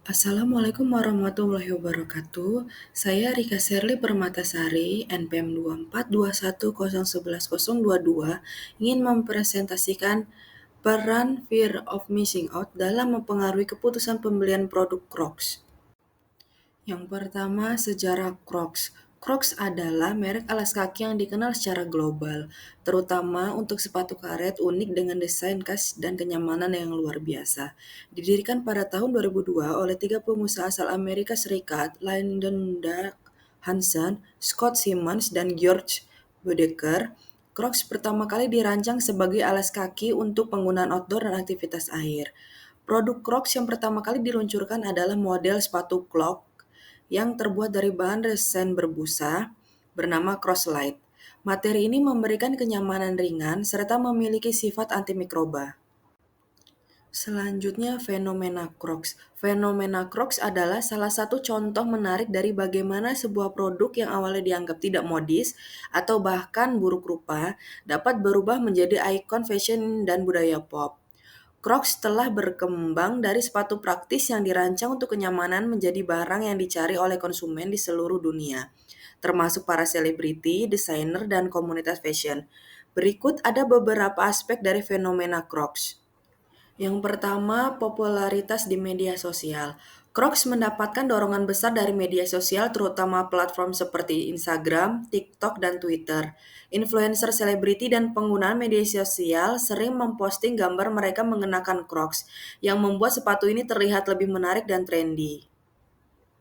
Assalamualaikum warahmatullahi wabarakatuh. Saya Rika Sherly Permatasari, NPM 2421011022, ingin mempresentasikan peran fear of missing out dalam mempengaruhi keputusan pembelian produk Crocs. Yang pertama, sejarah Crocs. Crocs adalah merek alas kaki yang dikenal secara global, terutama untuk sepatu karet unik dengan desain khas dan kenyamanan yang luar biasa. Didirikan pada tahun 2002 oleh tiga pengusaha asal Amerika Serikat, Lyndon Johnson, Scott Simmons, dan George Bodeker, Crocs pertama kali dirancang sebagai alas kaki untuk penggunaan outdoor dan aktivitas air. Produk Crocs yang pertama kali diluncurkan adalah model sepatu clog yang terbuat dari bahan resen berbusa bernama Croslite. Materi ini memberikan kenyamanan ringan serta memiliki sifat antimikroba. Selanjutnya, fenomena Crocs. Fenomena Crocs adalah salah satu contoh menarik dari bagaimana sebuah produk yang awalnya dianggap tidak modis atau bahkan buruk rupa dapat berubah menjadi ikon fashion dan budaya pop. Crocs telah berkembang dari sepatu praktis yang dirancang untuk kenyamanan menjadi barang yang dicari oleh konsumen di seluruh dunia, termasuk para selebriti, desainer, dan komunitas fashion. Berikut ada beberapa aspek dari fenomena Crocs. Yang pertama, popularitas di media sosial. Crocs mendapatkan dorongan besar dari media sosial, terutama platform seperti Instagram, TikTok, dan Twitter. Influencer selebriti dan penggunaan media sosial sering memposting gambar mereka mengenakan Crocs, yang membuat sepatu ini terlihat lebih menarik dan trendy.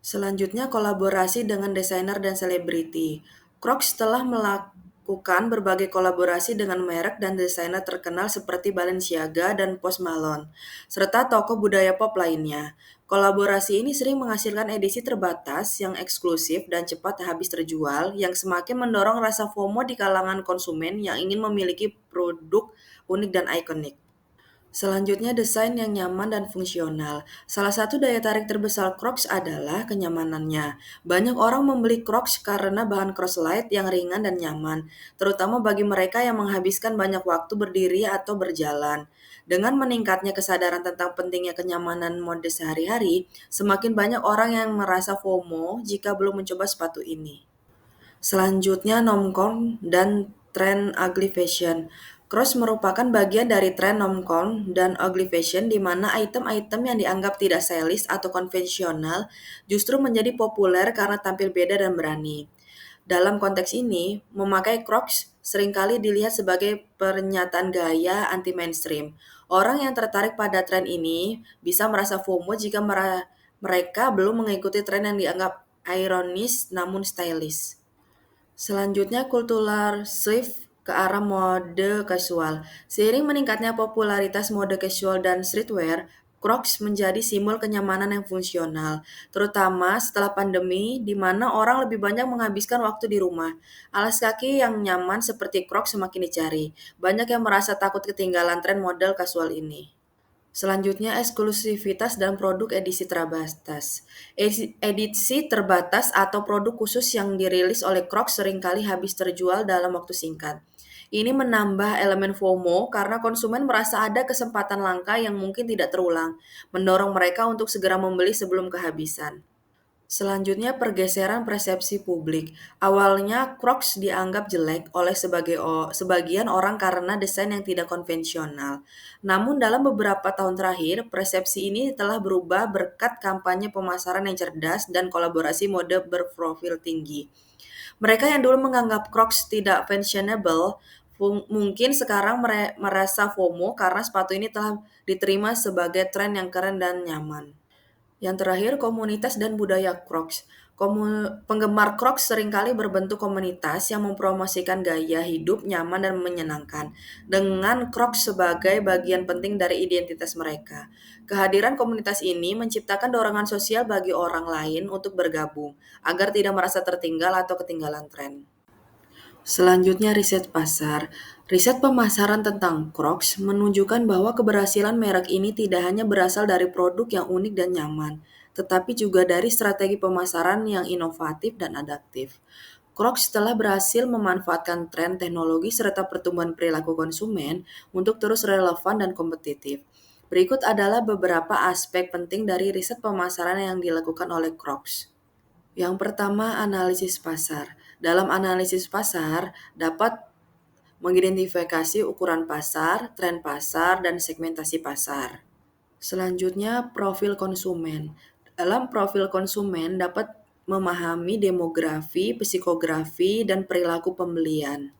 Selanjutnya, kolaborasi dengan desainer dan selebriti. Crocs telah melakukan berbagai kolaborasi dengan merek dan desainer terkenal seperti Balenciaga dan Post Malone, serta tokoh budaya pop lainnya. Kolaborasi ini sering menghasilkan edisi terbatas yang eksklusif dan cepat habis terjual, yang semakin mendorong rasa FOMO di kalangan konsumen yang ingin memiliki produk unik dan ikonik. Selanjutnya, desain yang nyaman dan fungsional. Salah satu daya tarik terbesar Crocs adalah kenyamanannya. Banyak orang membeli Crocs karena bahan Croslite yang ringan dan nyaman, terutama bagi mereka yang menghabiskan banyak waktu berdiri atau berjalan. Dengan meningkatnya kesadaran tentang pentingnya kenyamanan mode sehari-hari, semakin banyak orang yang merasa FOMO jika belum mencoba sepatu ini. Selanjutnya, Nomcon dan tren ugly fashion. Cross merupakan bagian dari tren Nomcon dan ugly fashion di mana item-item yang dianggap tidak stylish atau konvensional justru menjadi populer karena tampil beda dan berani. Dalam konteks ini, memakai Crocs seringkali dilihat sebagai pernyataan gaya anti-mainstream. Orang yang tertarik pada tren ini bisa merasa FOMO jika mereka belum mengikuti tren yang dianggap ironis namun stylish. Selanjutnya, kultural shift ke arah mode casual. Seiring meningkatnya popularitas mode casual dan streetwear, Crocs menjadi simbol kenyamanan yang fungsional, terutama setelah pandemi di mana orang lebih banyak menghabiskan waktu di rumah. Alas kaki yang nyaman seperti Crocs semakin dicari. Banyak yang merasa takut ketinggalan tren model casual ini. Selanjutnya, eksklusivitas dan produk edisi terbatas. Edisi terbatas atau produk khusus yang dirilis oleh Crocs seringkali habis terjual dalam waktu singkat. Ini menambah elemen FOMO karena konsumen merasa ada kesempatan langka yang mungkin tidak terulang, mendorong mereka untuk segera membeli sebelum kehabisan. Selanjutnya, pergeseran persepsi publik. Awalnya, Crocs dianggap jelek oleh sebagian orang karena desain yang tidak konvensional. Namun dalam beberapa tahun terakhir, persepsi ini telah berubah berkat kampanye pemasaran yang cerdas dan kolaborasi mode berprofil tinggi. Mereka yang dulu menganggap Crocs tidak fashionable, mungkin sekarang merasa FOMO karena sepatu ini telah diterima sebagai tren yang keren dan nyaman. Yang terakhir, komunitas dan budaya Crocs. Penggemar Crocs seringkali berbentuk komunitas yang mempromosikan gaya hidup nyaman dan menyenangkan, dengan Crocs sebagai bagian penting dari identitas mereka. Kehadiran komunitas ini menciptakan dorongan sosial bagi orang lain untuk bergabung, agar tidak merasa tertinggal atau ketinggalan tren. Selanjutnya, riset pasar. Riset pemasaran tentang Crocs menunjukkan bahwa keberhasilan merek ini tidak hanya berasal dari produk yang unik dan nyaman, tetapi juga dari strategi pemasaran yang inovatif dan adaptif. Crocs telah berhasil memanfaatkan tren teknologi serta pertumbuhan perilaku konsumen untuk terus relevan dan kompetitif. Berikut adalah beberapa aspek penting dari riset pemasaran yang dilakukan oleh Crocs. Yang pertama, analisis pasar. Dalam analisis pasar, dapat mengidentifikasi ukuran pasar, tren pasar, dan segmentasi pasar. Selanjutnya, profil konsumen. Dalam profil konsumen dapat memahami demografi, psikografi, dan perilaku pembelian.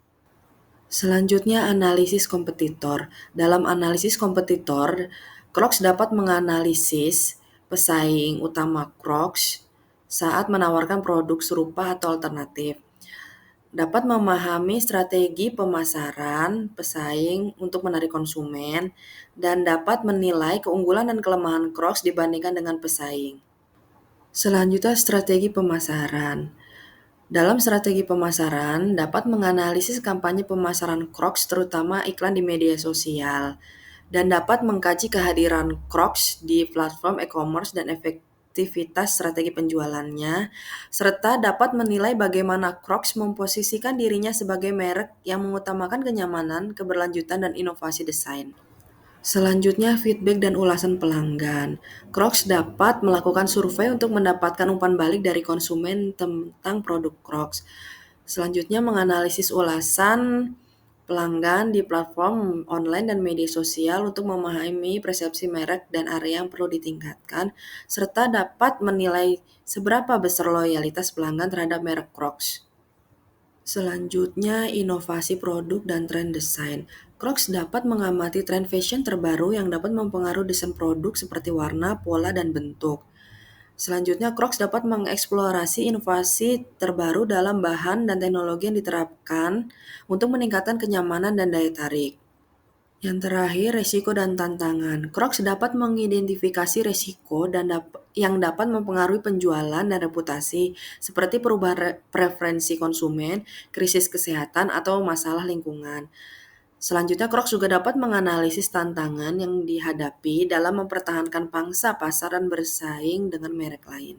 Selanjutnya, analisis kompetitor. Dalam analisis kompetitor, Crocs dapat menganalisis pesaing utama Crocs saat menawarkan produk serupa atau alternatif. Dapat memahami strategi pemasaran pesaing untuk menarik konsumen, dan dapat menilai keunggulan dan kelemahan Crocs dibandingkan dengan pesaing. Selanjutnya, strategi pemasaran. Dalam strategi pemasaran, dapat menganalisis kampanye pemasaran Crocs terutama iklan di media sosial, dan dapat mengkaji kehadiran Crocs di platform e-commerce dan efektivitas strategi penjualannya, serta dapat menilai bagaimana Crocs memposisikan dirinya sebagai merek yang mengutamakan kenyamanan, keberlanjutan, dan inovasi desain. Selanjutnya, feedback dan ulasan pelanggan. Crocs dapat melakukan survei untuk mendapatkan umpan balik dari konsumen tentang produk Crocs. Selanjutnya, menganalisis ulasan pelanggan di platform online dan media sosial untuk memahami persepsi merek dan area yang perlu ditingkatkan, serta dapat menilai seberapa besar loyalitas pelanggan terhadap merek Crocs. Selanjutnya, inovasi produk dan tren desain. Crocs dapat mengamati tren fashion terbaru yang dapat mempengaruhi desain produk seperti warna, pola, dan bentuk. Selanjutnya, Crocs dapat mengeksplorasi inovasi terbaru dalam bahan dan teknologi yang diterapkan untuk meningkatkan kenyamanan dan daya tarik. Yang terakhir, resiko dan tantangan. Crocs dapat mengidentifikasi resiko yang dapat mempengaruhi penjualan dan reputasi, seperti perubahan preferensi konsumen, krisis kesehatan, atau masalah lingkungan. Selanjutnya, Crocs juga dapat menganalisis tantangan yang dihadapi dalam mempertahankan pangsa pasar dan bersaing dengan merek lain.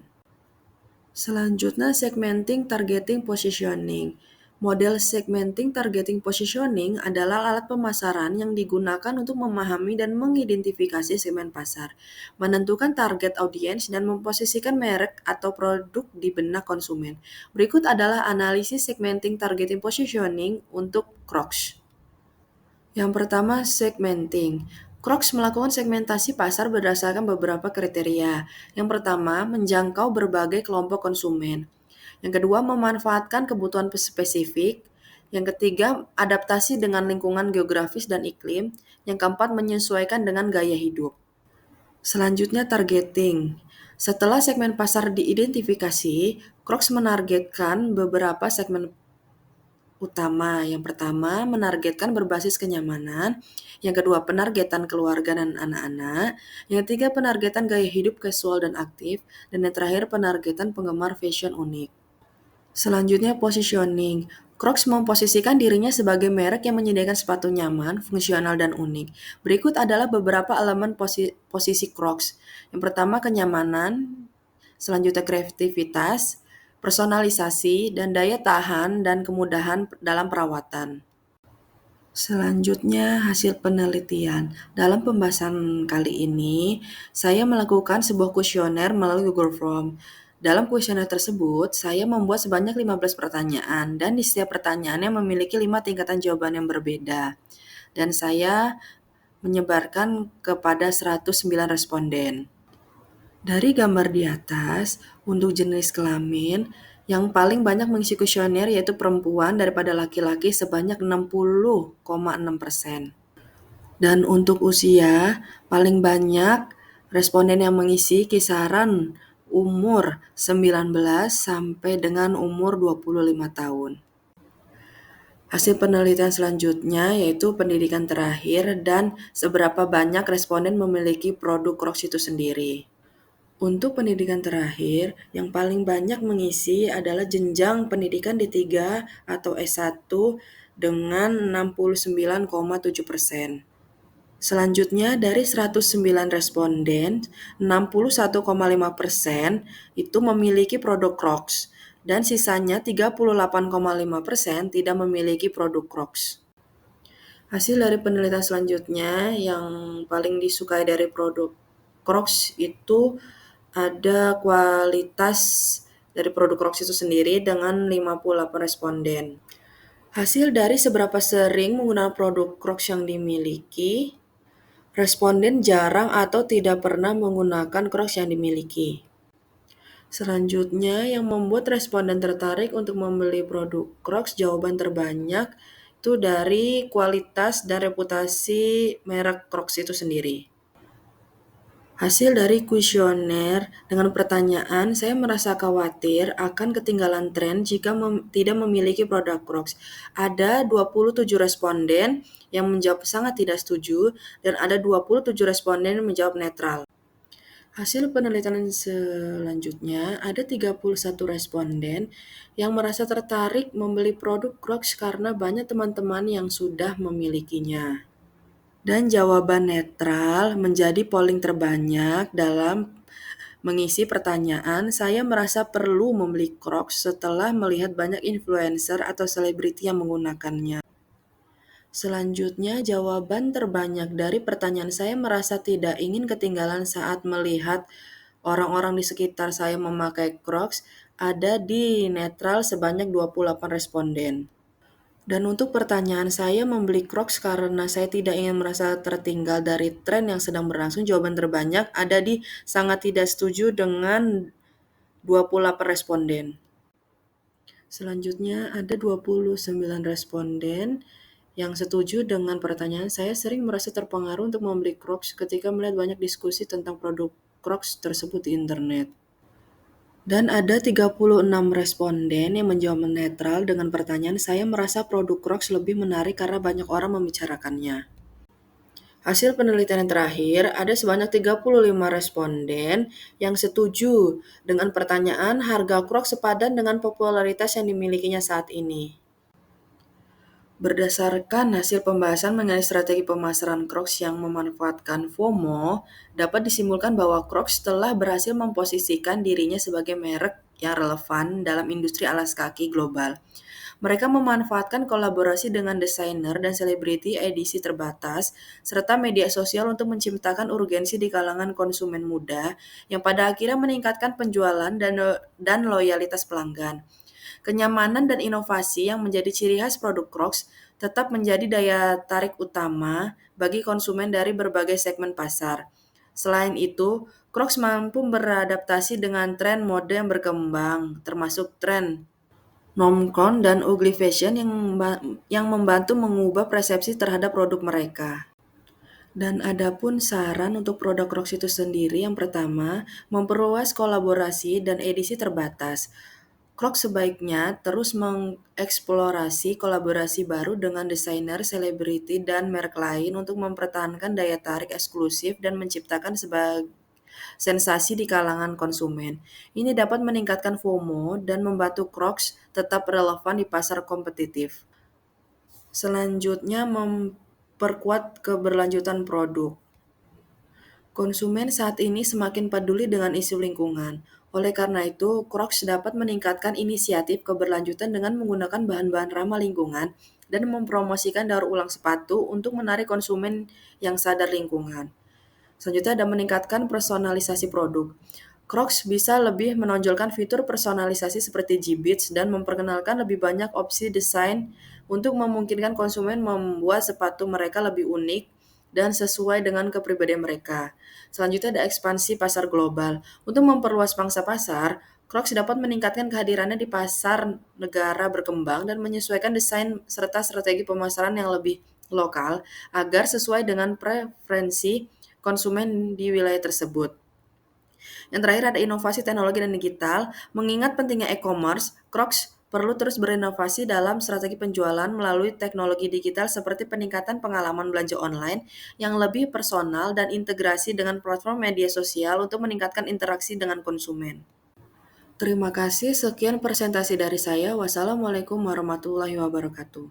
Selanjutnya, segmenting, targeting, positioning. Model segmenting, targeting, positioning adalah alat pemasaran yang digunakan untuk memahami dan mengidentifikasi segmen pasar, menentukan target audiens, dan memposisikan merek atau produk di benak konsumen. Berikut adalah analisis segmenting, targeting, positioning untuk Crocs. Yang pertama, segmenting. Crocs melakukan segmentasi pasar berdasarkan beberapa kriteria. Yang pertama, menjangkau berbagai kelompok konsumen. Yang kedua, memanfaatkan kebutuhan spesifik. Yang ketiga, adaptasi dengan lingkungan geografis dan iklim. Yang keempat, menyesuaikan dengan gaya hidup. Selanjutnya, targeting. Setelah segmen pasar diidentifikasi, Crocs menargetkan beberapa segmen utama. Yang pertama, menargetkan berbasis kenyamanan. Yang kedua, penargetan keluarga dan anak-anak. Yang ketiga, penargetan gaya hidup casual dan aktif. Dan yang terakhir, penargetan penggemar fashion unik. Selanjutnya, positioning. Crocs memposisikan dirinya sebagai merek yang menyediakan sepatu nyaman, fungsional, dan unik. Berikut adalah beberapa elemen posisi Crocs. Yang pertama, kenyamanan. Selanjutnya, kreativitas, personalisasi, dan daya tahan dan kemudahan dalam perawatan. Selanjutnya, hasil penelitian. Dalam pembahasan kali ini, saya melakukan sebuah kuesioner melalui Google Form. Dalam kuesioner tersebut, saya membuat sebanyak 15 pertanyaan, dan di setiap pertanyaannya memiliki 5 tingkatan jawaban yang berbeda. Dan saya menyebarkan kepada 109 responden. Dari gambar di atas, untuk jenis kelamin, yang paling banyak mengisi kuesioner yaitu perempuan daripada laki-laki sebanyak 60,6%. Dan untuk usia, paling banyak responden yang mengisi kisaran umur 19 sampai dengan umur 25 tahun. Hasil penelitian selanjutnya yaitu pendidikan terakhir dan seberapa banyak responden memiliki produk Crocs itu sendiri. Untuk pendidikan terakhir, yang paling banyak mengisi adalah jenjang pendidikan D3 atau S1 dengan 69,7%. Selanjutnya, dari 109 responden, 61,5% itu memiliki produk Crocs, dan sisanya 38,5% tidak memiliki produk Crocs. Hasil dari penelitian selanjutnya yang paling disukai dari produk Crocs itu ada kualitas dari produk Crocs itu sendiri dengan 58 responden. Hasil dari seberapa sering menggunakan produk Crocs yang dimiliki, responden jarang atau tidak pernah menggunakan Crocs yang dimiliki. Selanjutnya, yang membuat responden tertarik untuk membeli produk Crocs, jawaban terbanyak itu dari kualitas dan reputasi merek Crocs itu sendiri. Hasil dari kuesioner dengan pertanyaan, saya merasa khawatir akan ketinggalan tren jika tidak memiliki produk Crocs. Ada 27 responden yang menjawab sangat tidak setuju dan ada 27 responden yang menjawab netral. Hasil penelitian selanjutnya, ada 31 responden yang merasa tertarik membeli produk Crocs karena banyak teman-teman yang sudah memilikinya. Dan jawaban netral menjadi polling terbanyak dalam mengisi pertanyaan, saya merasa perlu membeli Crocs setelah melihat banyak influencer atau selebriti yang menggunakannya. Selanjutnya, jawaban terbanyak dari pertanyaan saya merasa tidak ingin ketinggalan saat melihat orang-orang di sekitar saya memakai Crocs ada di netral sebanyak 28 responden. Dan untuk pertanyaan saya membeli Crocs karena saya tidak ingin merasa tertinggal dari tren yang sedang berlangsung, jawaban terbanyak ada di sangat tidak setuju dengan 28 responden. Selanjutnya ada 29 responden yang setuju dengan pertanyaan saya sering merasa terpengaruh untuk membeli Crocs ketika melihat banyak diskusi tentang produk Crocs tersebut di internet. Dan ada 36 responden yang menjawab netral dengan pertanyaan saya merasa produk Crocs lebih menarik karena banyak orang membicarakannya. Hasil penelitian yang terakhir, ada sebanyak 35 responden yang setuju dengan pertanyaan harga Crocs sepadan dengan popularitas yang dimilikinya saat ini. Berdasarkan hasil pembahasan mengenai strategi pemasaran Crocs yang memanfaatkan FOMO, dapat disimpulkan bahwa Crocs telah berhasil memposisikan dirinya sebagai merek yang relevan dalam industri alas kaki global. Mereka memanfaatkan kolaborasi dengan desainer dan selebriti edisi terbatas, serta media sosial untuk menciptakan urgensi di kalangan konsumen muda yang pada akhirnya meningkatkan penjualan dan loyalitas pelanggan. Kenyamanan dan inovasi yang menjadi ciri khas produk Crocs tetap menjadi daya tarik utama bagi konsumen dari berbagai segmen pasar. Selain itu, Crocs mampu beradaptasi dengan tren mode yang berkembang, termasuk tren Normcore dan ugly fashion yang membantu mengubah persepsi terhadap produk mereka. Dan adapun saran untuk produk Crocs itu sendiri, yang pertama, memperluas kolaborasi dan edisi terbatas. Crocs sebaiknya terus mengeksplorasi kolaborasi baru dengan desainer, selebriti, dan merek lain untuk mempertahankan daya tarik eksklusif dan menciptakan sebagai sensasi di kalangan konsumen. Ini dapat meningkatkan FOMO dan membantu Crocs tetap relevan di pasar kompetitif. Selanjutnya, memperkuat keberlanjutan produk. Konsumen saat ini semakin peduli dengan isu lingkungan. Oleh karena itu, Crocs dapat meningkatkan inisiatif keberlanjutan dengan menggunakan bahan-bahan ramah lingkungan dan mempromosikan daur ulang sepatu untuk menarik konsumen yang sadar lingkungan. Selanjutnya ada meningkatkan personalisasi produk. Crocs bisa lebih menonjolkan fitur personalisasi seperti G-Beats dan memperkenalkan lebih banyak opsi desain untuk memungkinkan konsumen membuat sepatu mereka lebih unik dan sesuai dengan kepribadian mereka. Selanjutnya ada ekspansi pasar global. Untuk memperluas pangsa pasar, Crocs dapat meningkatkan kehadirannya di pasar negara berkembang dan menyesuaikan desain serta strategi pemasaran yang lebih lokal agar sesuai dengan preferensi konsumen di wilayah tersebut. Yang terakhir ada inovasi teknologi dan digital. Mengingat pentingnya e-commerce, Crocs perlu terus berinovasi dalam strategi penjualan melalui teknologi digital seperti peningkatan pengalaman belanja online yang lebih personal dan integrasi dengan platform media sosial untuk meningkatkan interaksi dengan konsumen. Terima kasih, sekian presentasi dari saya. Wassalamualaikum warahmatullahi wabarakatuh.